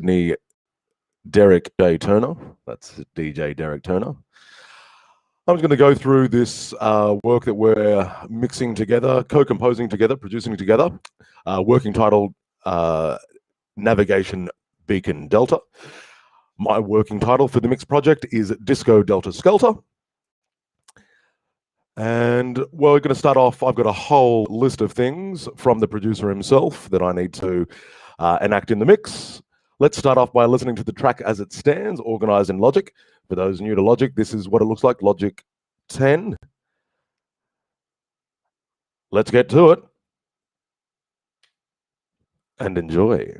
me, Derek J. Turner. That's DJ Derek Turner. I'm going to go through this work that we're mixing together, co-composing together, producing together, working titled Navigation Beacon Delta. My working title for the mix project is Disco Delta Skelter. And we're going to start off, I've got a whole list of things from the producer himself that I need to enact in the mix. Let's start off by listening to the track as it stands, organized in Logic. For those new to Logic, this is what it looks like, Logic 10. Let's get to it and enjoy.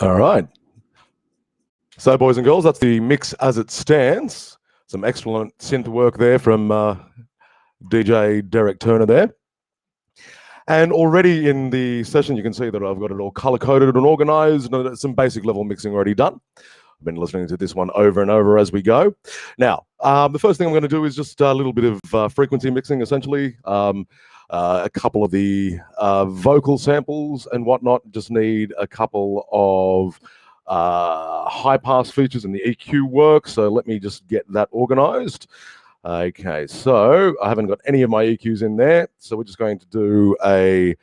All right. So, boys and girls, that's the mix as it stands. Some excellent synth work there from DJ Derek Turner there. And already in the session, you can see that I've got it all color-coded and organized, and some basic level mixing already done. I've been listening to this one over and over as we go. Now, the first thing I'm going to do is just a little bit of frequency mixing, essentially. A couple of the vocal samples and whatnot. Just need a couple of high pass features in the EQ work. So let me just get that organized. Okay, so I haven't got any of my EQs in there. So we're just going to do a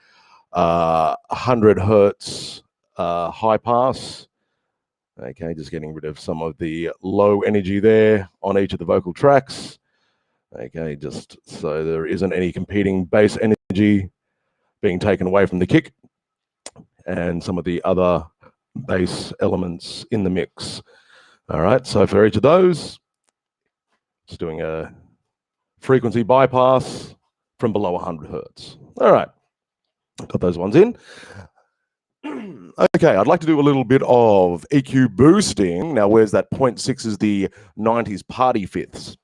100 hertz high pass. Okay, just getting rid of some of the low energy there on each of the vocal tracks. Okay, just so there isn't any competing bass energy being taken away from the kick and some of the other bass elements in the mix. All right, so for each of those, just doing a frequency bypass from below 100 hertz. All right, got those ones in. Okay, I'd like to do a little bit of EQ boosting. Now, where's that 0.6 is the 90s party fifths.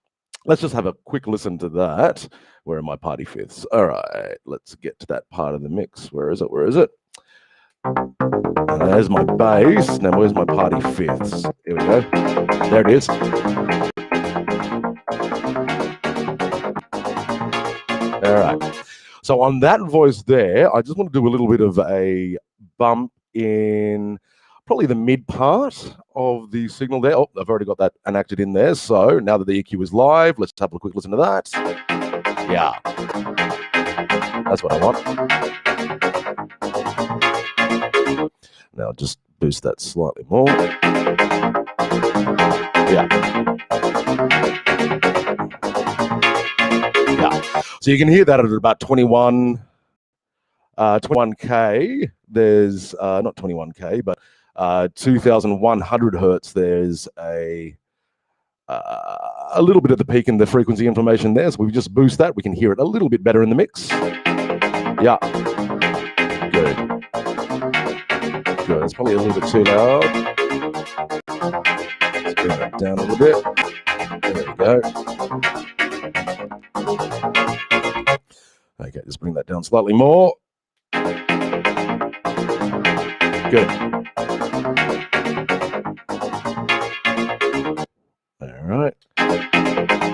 Let's just have a quick listen to that. Where are my party fifths? All right, let's get to that part of the mix. Where is it? Where is it? There's my bass. Now, where's my party fifths? Here we go. There it is. All right. So on that voice there, I just want to do a little bit of a bump in probably the mid part of the signal there. Oh, I've already got that enacted in there. So now that the EQ is live, let's have a quick listen to that. Yeah, that's what I want. Now just boost that slightly more. Yeah. Yeah. So you can hear that at about 21K. There's not 21K, but 2,100 hertz. There's a little bit of the peak in the frequency information there. So we just boost that. We can hear it a little bit better in the mix. Yeah. Good. Good. It's probably a little bit too loud. Let's bring that down a little bit. There we go. Okay, just bring that down slightly more. Good. All right.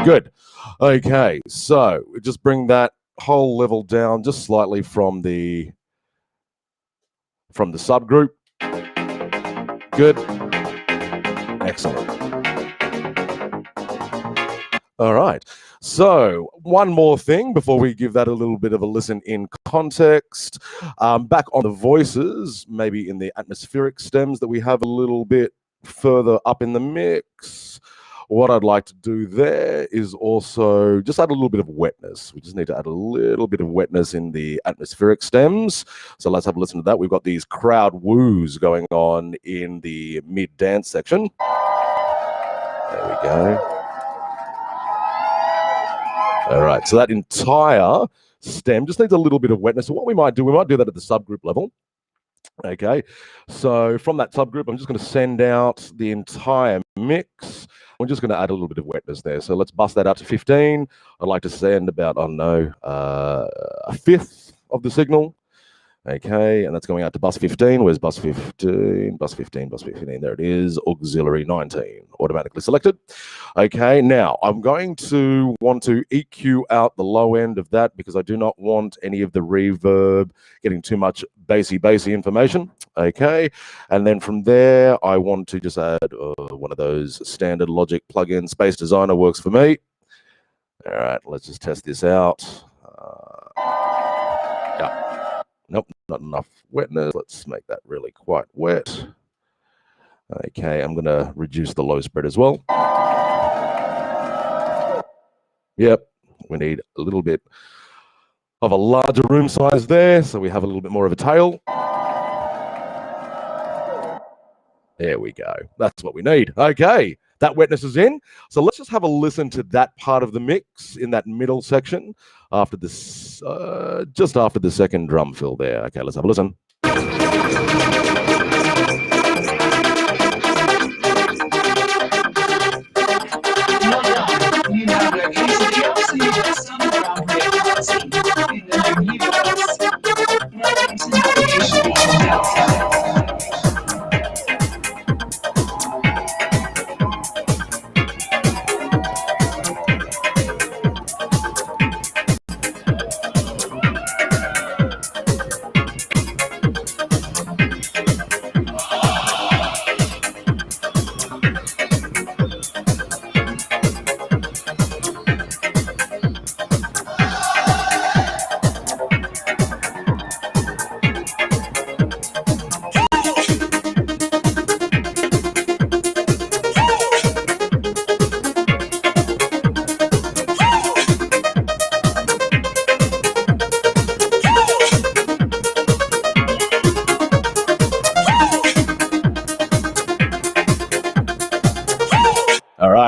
Good. Okay, so we just bring that whole level down just slightly from the subgroup. Good. Excellent. All right. So one more thing before we give that a little bit of a listen in context. Back on the voices, maybe in the atmospheric stems that we have a little bit further up in the mix. What I'd like to do there is also just add a little bit of wetness. We just need to add a little bit of wetness in the atmospheric stems. So let's have a listen to that. We've got these crowd woos going on in the mid-dance section. There we go. All right, so that entire stem just needs a little bit of wetness. So what we might do that at the subgroup level. Okay, so from that subgroup, I'm just going to send out the entire mix. We're just going to add a little bit of wetness there. So let's bust that out to 15. I'd like to send about, I don't know, a fifth of the signal. Okay, and that's going out to bus 15. Where's bus 15? Bus 15, bus 15. There it is. Auxiliary 19, automatically selected. Okay, now I'm going to want to EQ out the low end of that because I do not want any of the reverb getting too much bassy information. Okay, and then from there, I want to just add one of those standard Logic plugins. Space Designer works for me. All right, let's just test this out. Yeah. Nope, not enough wetness. Let's make that really quite wet. Okay, I'm going to reduce the low spread as well. Yep, we need a little bit of a larger room size there, so we have a little bit more of a tail. There we go. That's what we need. Okay, that wetness is in. So let's just have a listen to that part of the mix in that middle section after this, just after the second drum fill there. Okay, let's have a listen.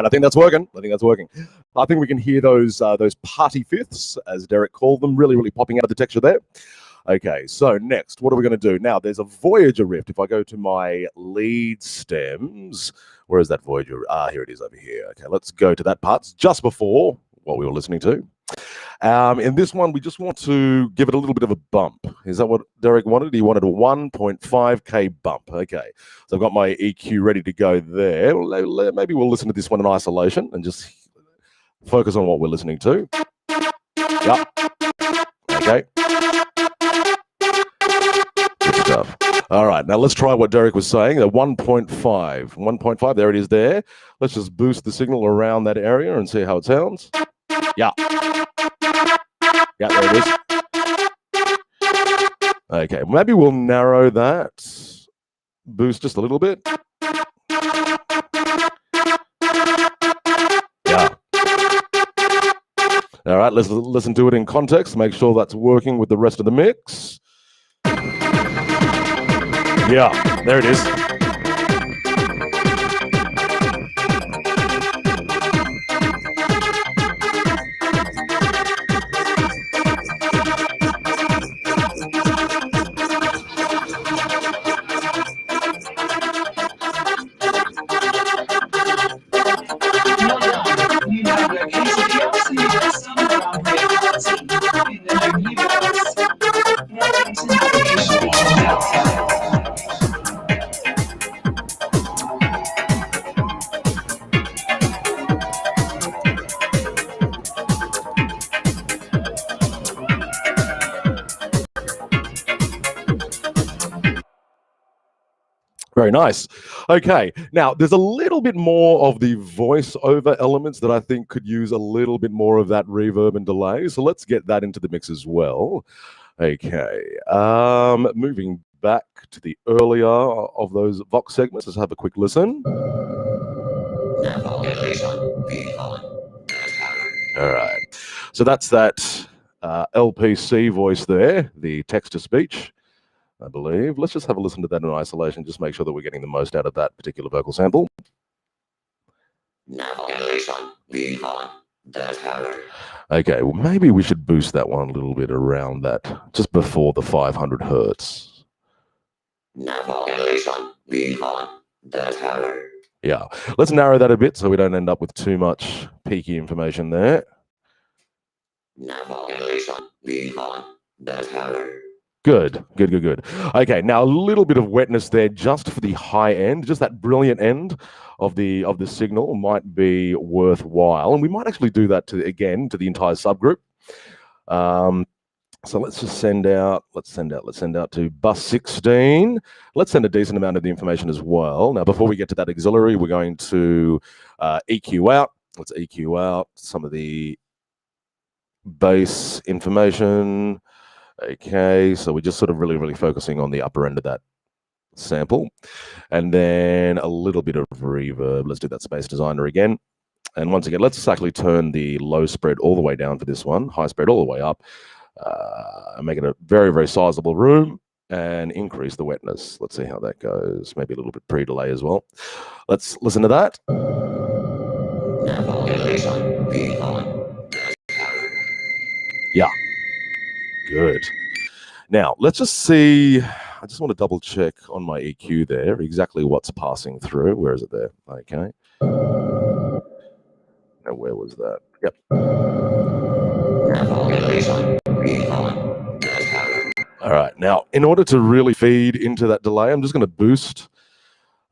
I think that's working. I think that's working. I think we can hear those party fifths, as Derek called them, really, really popping out of the texture there. Okay, so next, what are we going to do? Now, there's a Voyager riff. If I go to my lead stems, where is that Voyager? Here it is over here. Okay, let's go to that part. It's just before what we were listening to. In this one, we just want to give it a little bit of a bump. Is that what Derek wanted? He wanted a 1.5K bump. Okay, so I've got my EQ ready to go there. Maybe we'll listen to this one in isolation and just focus on what we're listening to. Yep. Okay. Good stuff. All right, now let's try what Derek was saying. The 1.5. 1.5, there it is there. Let's just boost the signal around that area and see how it sounds. Yeah. Yeah, there it is. Okay, maybe we'll narrow that. Boost just a little bit. Yeah. All right, let's listen to it in context. Make sure that's working with the rest of the mix. Yeah, there it is. Very nice. Okay, now there's a little bit more of the voiceover elements that I think could use a little bit more of that reverb and delay. So let's get that into the mix as well. Okay, moving back to the earlier of those Vox segments, let's have a quick listen. All right, so that's that LPC voice there, the text-to-speech, I believe. Let's just have a listen to that in isolation, just make sure that we're getting the most out of that particular vocal sample. Okay, well, maybe we should boost that one a little bit around that, just before the 500 hertz. Yeah, let's narrow that a bit so we don't end up with too much peaky information there. Good. Okay, now a little bit of wetness there just for the high end, just that brilliant end of the signal might be worthwhile. And we might actually do that to the entire subgroup. So let's just send out to bus 16. Let's send a decent amount of the information as well. Now, before we get to that auxiliary, we're going to EQ out. Let's EQ out some of the bass information. Okay, so we're just sort of really focusing on the upper end of that sample. And then a little bit of reverb. Let's do that Space Designer again. And once again, let's actually turn the low spread all the way down for this one, high spread all the way up, make it a very sizable room, and increase the wetness. Let's see how that goes. Maybe a little bit pre-delay as well. Let's listen to that. Yeah. Good. Now, let's just see. I just want to double check on my EQ there, exactly what's passing through. Where is it there? Okay. Now, where was that? Yep. All right. Now, in order to really feed into that delay, I'm just going to boost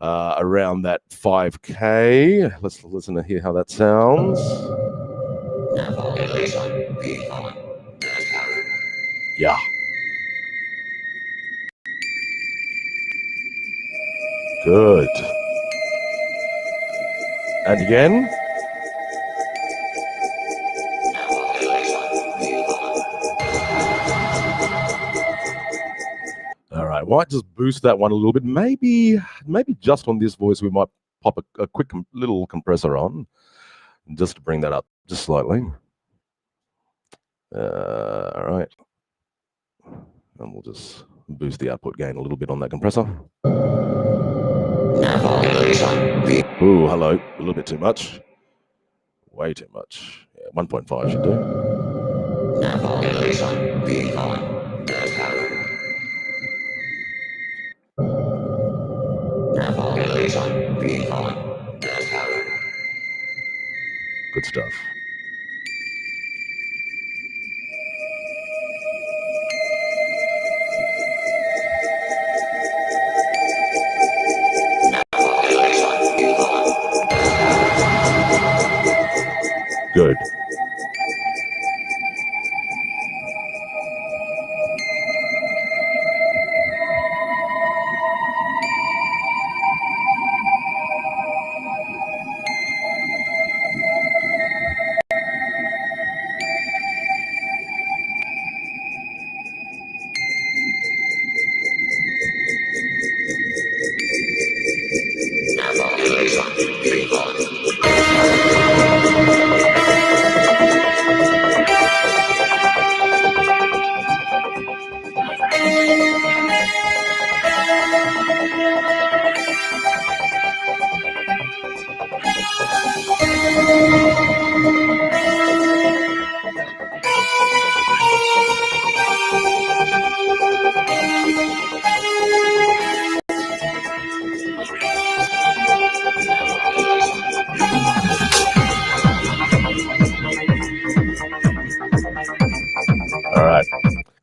around that 5K. Let's listen to hear how that sounds. Yeah. Good. And again. All right, might just boost that one a little bit. Maybe just on this voice, we might pop a quick little compressor on, just to bring that up just slightly. All right. And we'll just boost the output gain a little bit on that compressor. Ooh, hello, a little bit too much. way too much. Yeah, 1.5 should do. Navigation being on. Navigation being on. Good stuff. Good.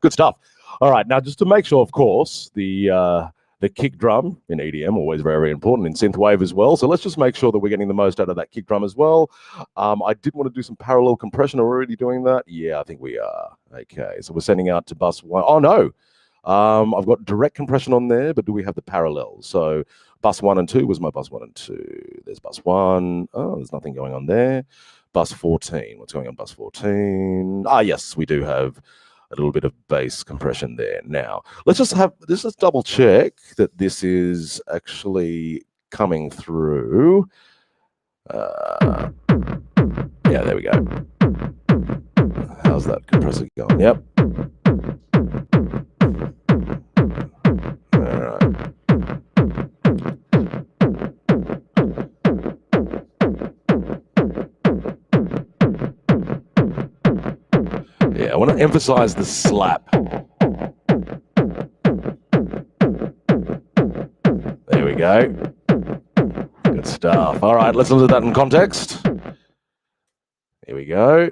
Good stuff. All right, now just to make sure, of course, the kick drum in EDM, always very, very important, in synthwave as well. So let's just make sure that we're getting the most out of that kick drum as well. I did want to do some parallel compression. Are we already doing that? Yeah, I think we are. Okay, so we're sending out to bus 1. Oh, no. I've got direct compression on there, but do we have the parallels? So bus 1 and 2 was my bus 1 and 2. There's bus 1. Oh, there's nothing going on there. Bus 14. What's going on bus 14? Ah, yes, we do have a little bit of bass compression there. Now, let's just double check that this is actually coming through. Yeah, there we go. How's that compressor going? Yep. All right. Yeah, I want to emphasize the slap. There we go. Good stuff. All right, let's look at that in context. Here we go.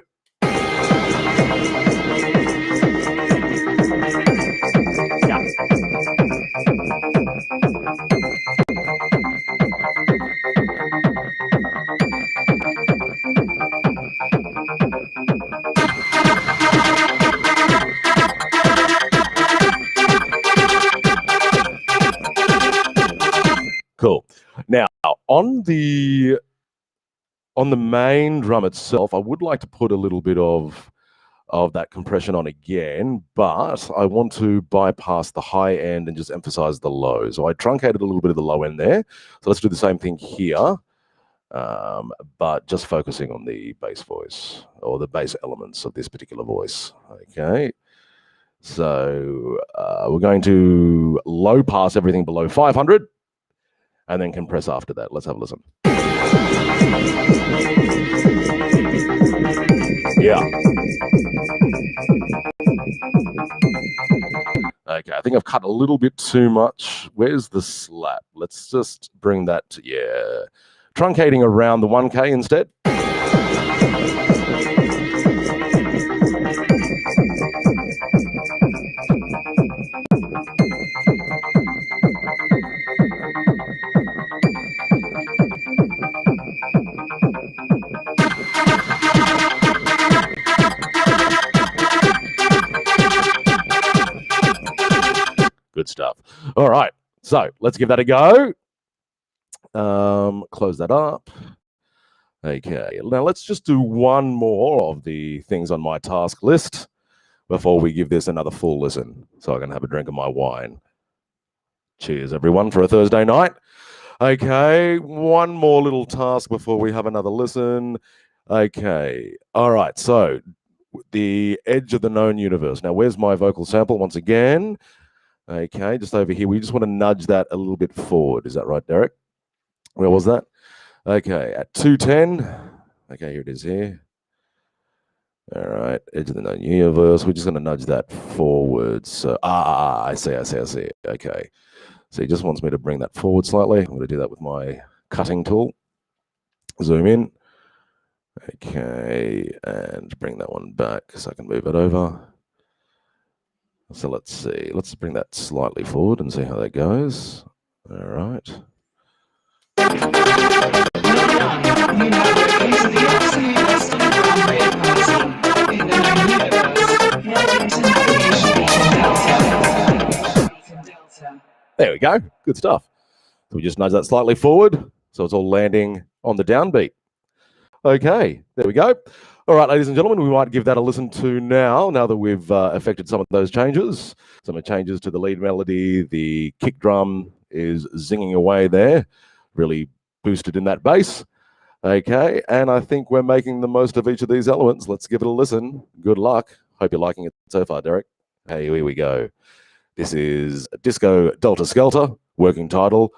Cool. Now, on the main drum itself, I would like to put a little bit of that compression on again, but I want to bypass the high end and just emphasize the low. So I truncated a little bit of the low end there. So let's do the same thing here, but just focusing on the bass voice or the bass elements of this particular voice. Okay. So we're going to low pass everything below 500 and then compress after that. Let's have a listen. Yeah. Okay, I think I've cut a little bit too much. Where's the slap? Let's just bring that to, yeah. Truncating around the 1K instead. Good stuff. All right, so let's give that a go. Close that up. Okay, now let's just do one more of the things on my task list before we give this another full listen. So I can have a drink of my wine. Cheers, everyone, for a Thursday night. Okay, one more little task before we have another listen. Okay, all right, so the edge of the known universe. Now, where's my vocal sample once again? Okay, just over here. We just want to nudge that a little bit forward. Is that right, Derek? Where was that? Okay, at 210. Okay, here it is here. All right, edge of the known universe. We're just going to nudge that forward. So, I see. Okay. So he just wants me to bring that forward slightly. I'm going to do that with my cutting tool. Zoom in. Okay, and bring that one back so I can move it over. So let's see. Let's bring that slightly forward and see how that goes. All right. There we go. Good stuff. So we just nudge that slightly forward so it's all landing on the downbeat. Okay, there we go. All right, ladies and gentlemen, we might give that a listen to now that we've affected some of those changes. Some of the changes to the lead melody, the kick drum is zinging away there, really boosted in that bass. Okay, and I think we're making the most of each of these elements. Let's give it a listen. Good luck. Hope you're liking it so far, Derek. Hey, here we go. This is Disco Delta Skelter, working title,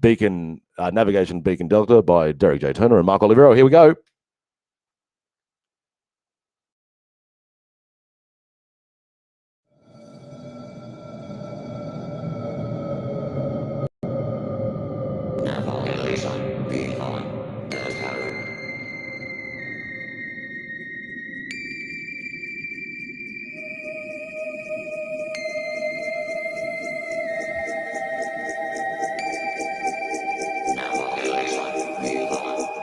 Beacon Navigation Beacon Delta by Derek J. Turner and Mark Oliveiro. Here we go. Navigation beacon Delta. Navigation beacon Delta.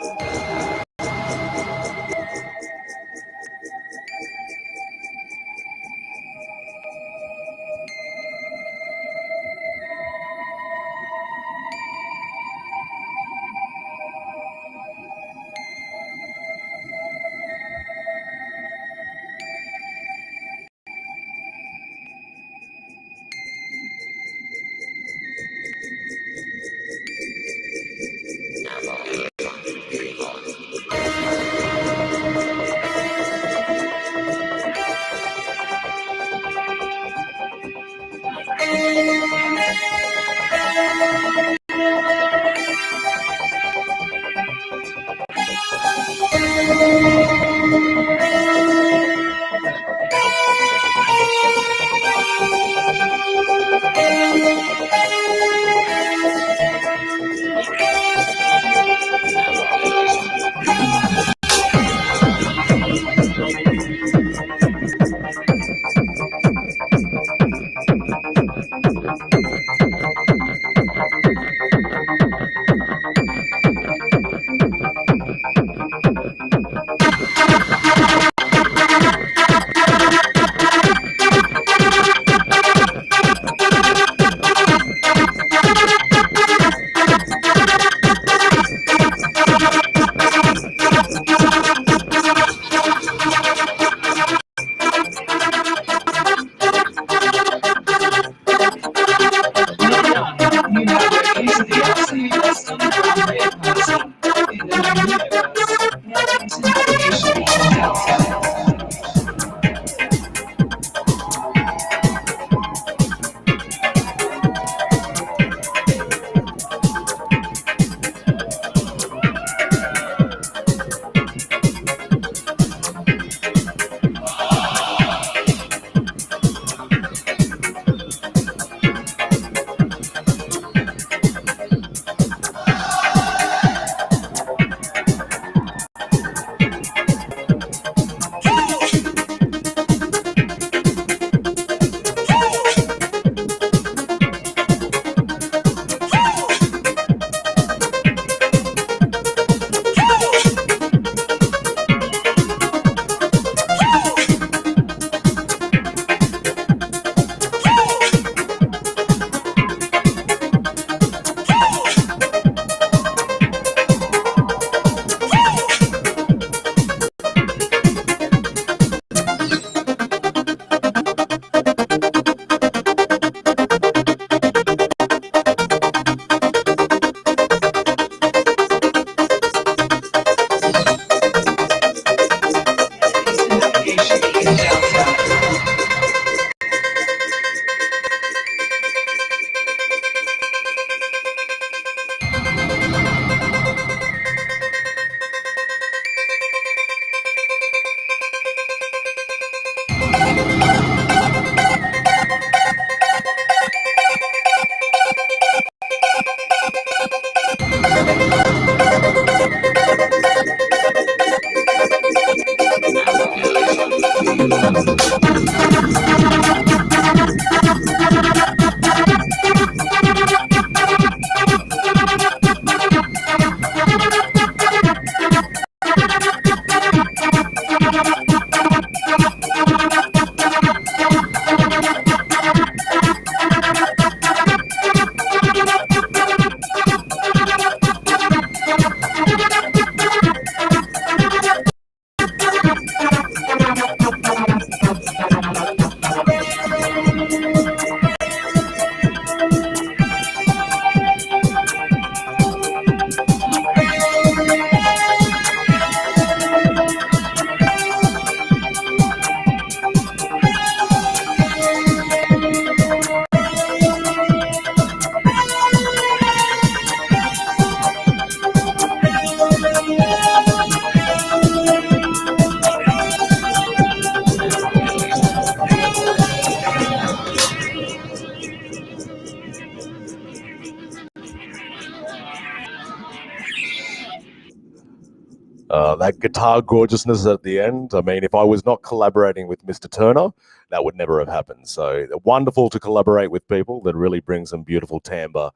That guitar gorgeousness at the end. I mean, if I was not collaborating with Mr. Turner, that would never have happened. So wonderful to collaborate with people that really bring some beautiful timbre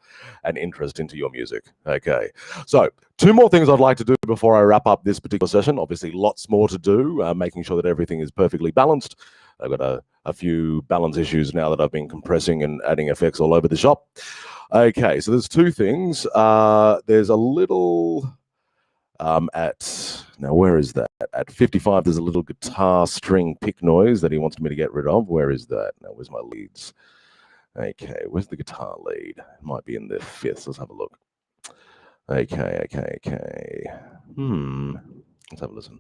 and interest into your music. Okay, so 2 more things I'd like to do before I wrap up this particular session. Obviously, lots more to do, making sure that everything is perfectly balanced. I've got a few balance issues now that I've been compressing and adding effects all over the shop. Okay, so there's 2 things. There's a little... now where is that? At 55, there's a little guitar string pick noise that he wants me to get rid of. Where is that? Now, where's my leads? Okay, where's the guitar lead? It might be in the 5th. Let's have a look. Okay. Let's have a listen.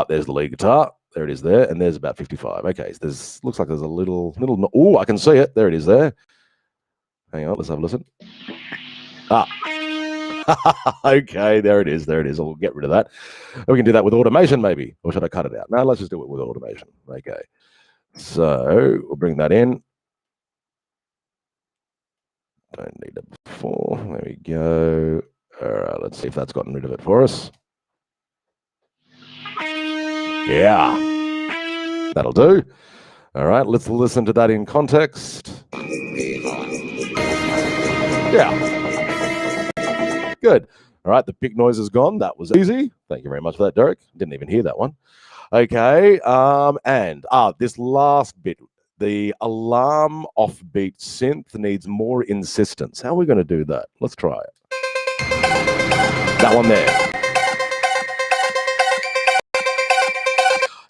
There's the lead guitar. There it is there, and there's about 55. Okay, so there's looks like there's a little. Oh, I can see it. There it is there. Hang on, let's have a listen. Okay, there it is. I'll get rid of that. We can do that with automation, maybe. Or should I cut it out? No, let's just do it with automation. Okay. So we'll bring that in. Don't need it before. There we go. All right, let's see if that's gotten rid of it for us. Yeah. That'll do. All right, let's listen to that in context. Yeah. Good. All right, the pick noise is gone. That was easy. Thank you very much for that, Derek. Didn't even hear that one. Okay, and this last bit, the alarm offbeat synth needs more insistence. How are we going to do that? Let's try it. That one there.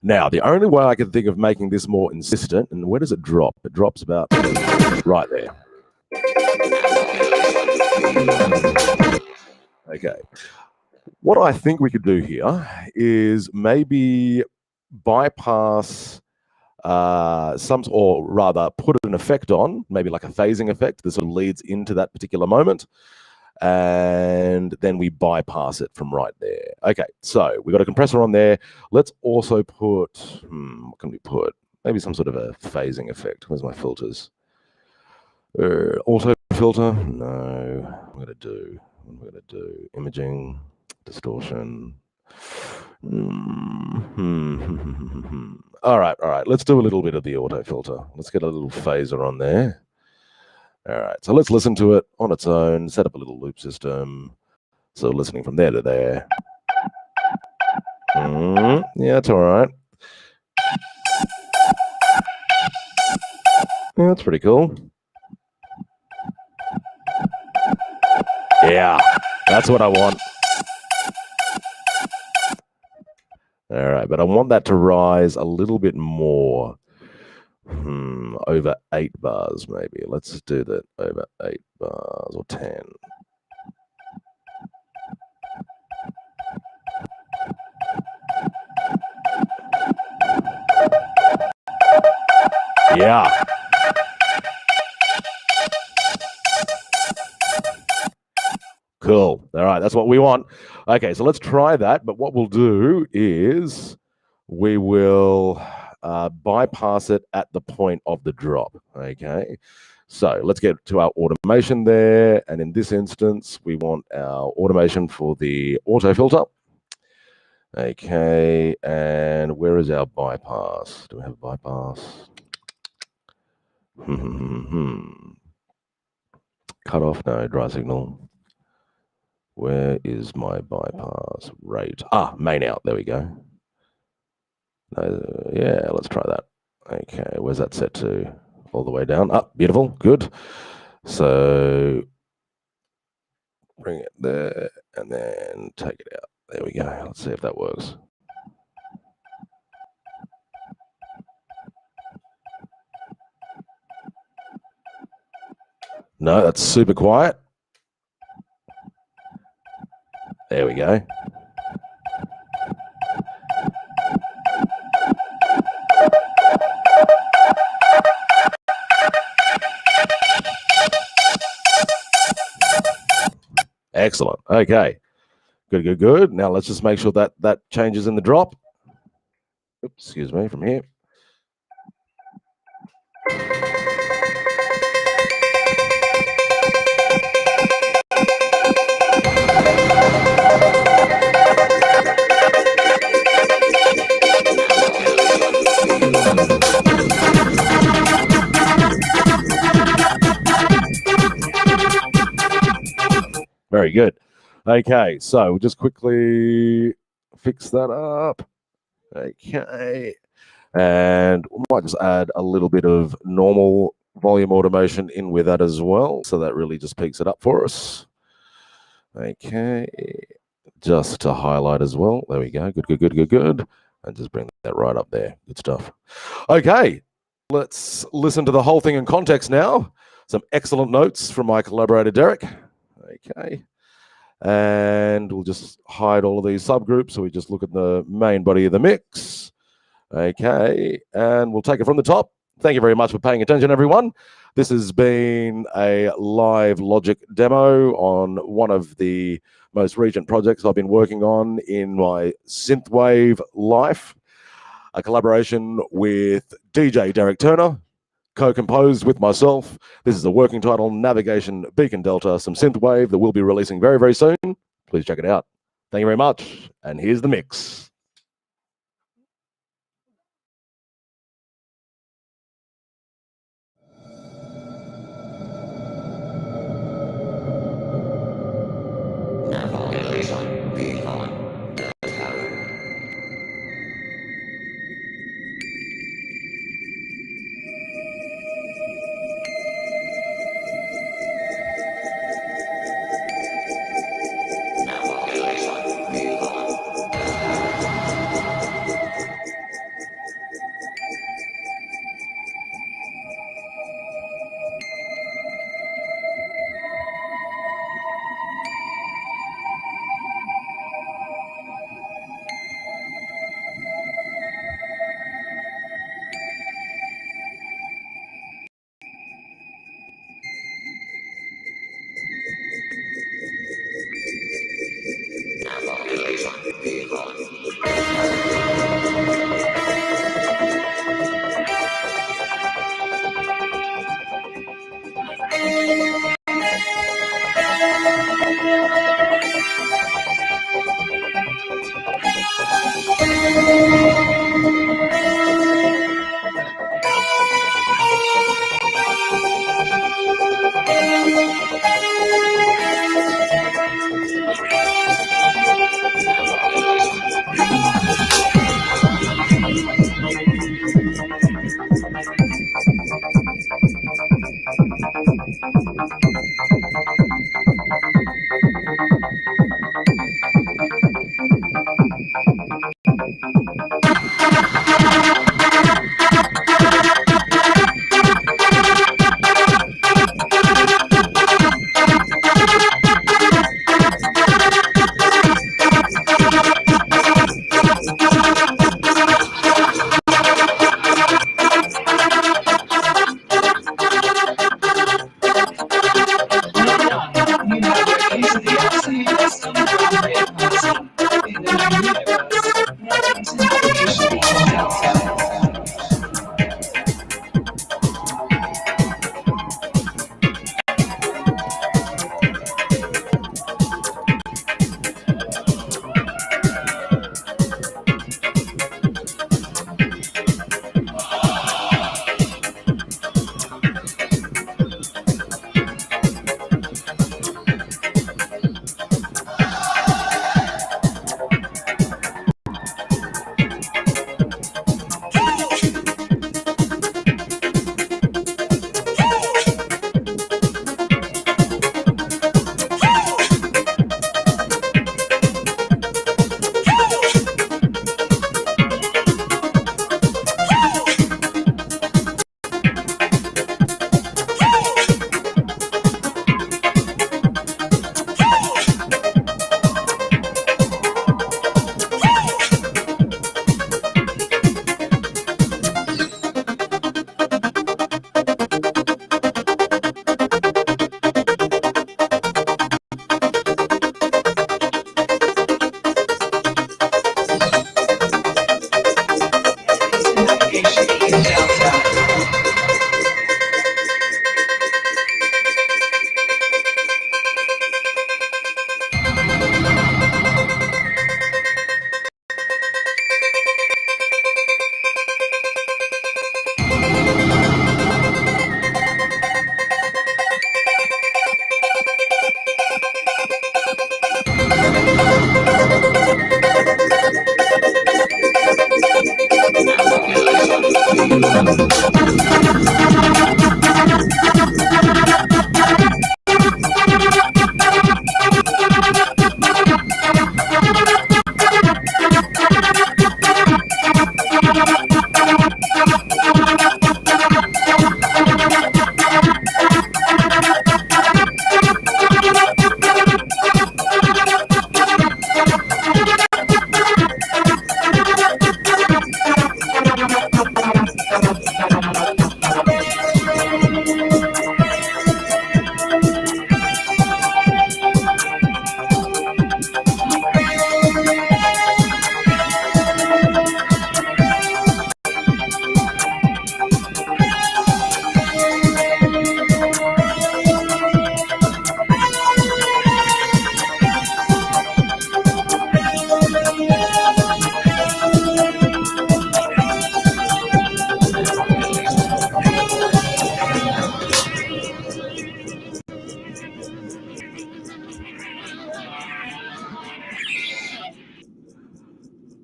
Now, the only way I can think of making this more insistent, and where does it drop? It drops about right there. Okay. What I think we could do here is maybe bypass or rather put an effect on, maybe like a phasing effect that sort of leads into that particular moment, and then we bypass it from right there. Okay, so we've got a compressor on there. Let's also put, what can we put? Maybe some sort of a phasing effect. Where's my filters? Auto filter? No. What am I going to do? Imaging, distortion. All right. Let's do a little bit of the auto filter. Let's get a little phaser on there. All right, so let's listen to it on its own, set up a little loop system. So listening from there to there. Yeah, it's all right. Yeah, that's pretty cool. Yeah, that's what I want. All right, but I want that to rise a little bit more. Over 8 bars, maybe. Let's do that over 8 bars or 10. Yeah. Cool. All right, that's what we want. Okay, so let's try that. But what we'll do is we will bypass it at the point of the drop. Okay, so let's get to our automation there. And in this instance, we want our automation for the auto filter. Okay, and where is our bypass? Do we have a bypass? Cut off, no, dry signal. Where is my bypass rate? Main out, there we go. Yeah, let's try that. Okay, where's that set to? All the way down. Beautiful, good. So bring it there and then take it out. There we go. Let's see if that works. No, that's super quiet. There we go. Excellent. Okay. Good. Now let's just make sure that that changes in the drop. Oops, excuse me, from here. Very good. Okay, so we'll just quickly fix that up. Okay. And we might just add a little bit of normal volume automation in with that as well. So that really just peaks it up for us. Okay. Just to highlight as well. There we go. Good. And just bring that right up there. Good stuff. Okay. Let's listen to the whole thing in context now. Some excellent notes from my collaborator, Derek. Okay. And we'll just hide all of these subgroups. So we just look at the main body of the mix. Okay. And we'll take it from the top. Thank you very much for paying attention, everyone. This has been a live Logic demo on one of the most recent projects I've been working on in my Synthwave life. A collaboration with DJ Derek Turner, co-composed with myself. This is a working title, Navigation Beacon Delta, some Synthwave that we'll be releasing very, very soon. Please check it out. Thank you very much. And here's the mix. Navigation Beacon Delta. Navigation Delta.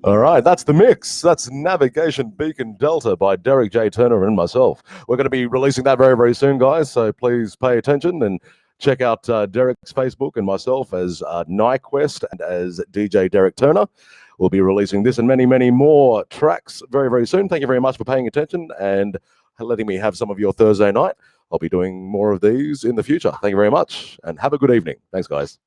All right, that's the mix. That's Navigation Beacon Delta by Derek J. Turner and myself. We're going to be releasing that very, very soon, guys. So please pay attention and check out Derek's Facebook and myself as Nyquest and as DJ Derek Turner. We'll be releasing this and many, many more tracks very, very soon. Thank you very much for paying attention and letting me have some of your Thursday night. I'll be doing more of these in the future. Thank you very much and have a good evening. Thanks, guys.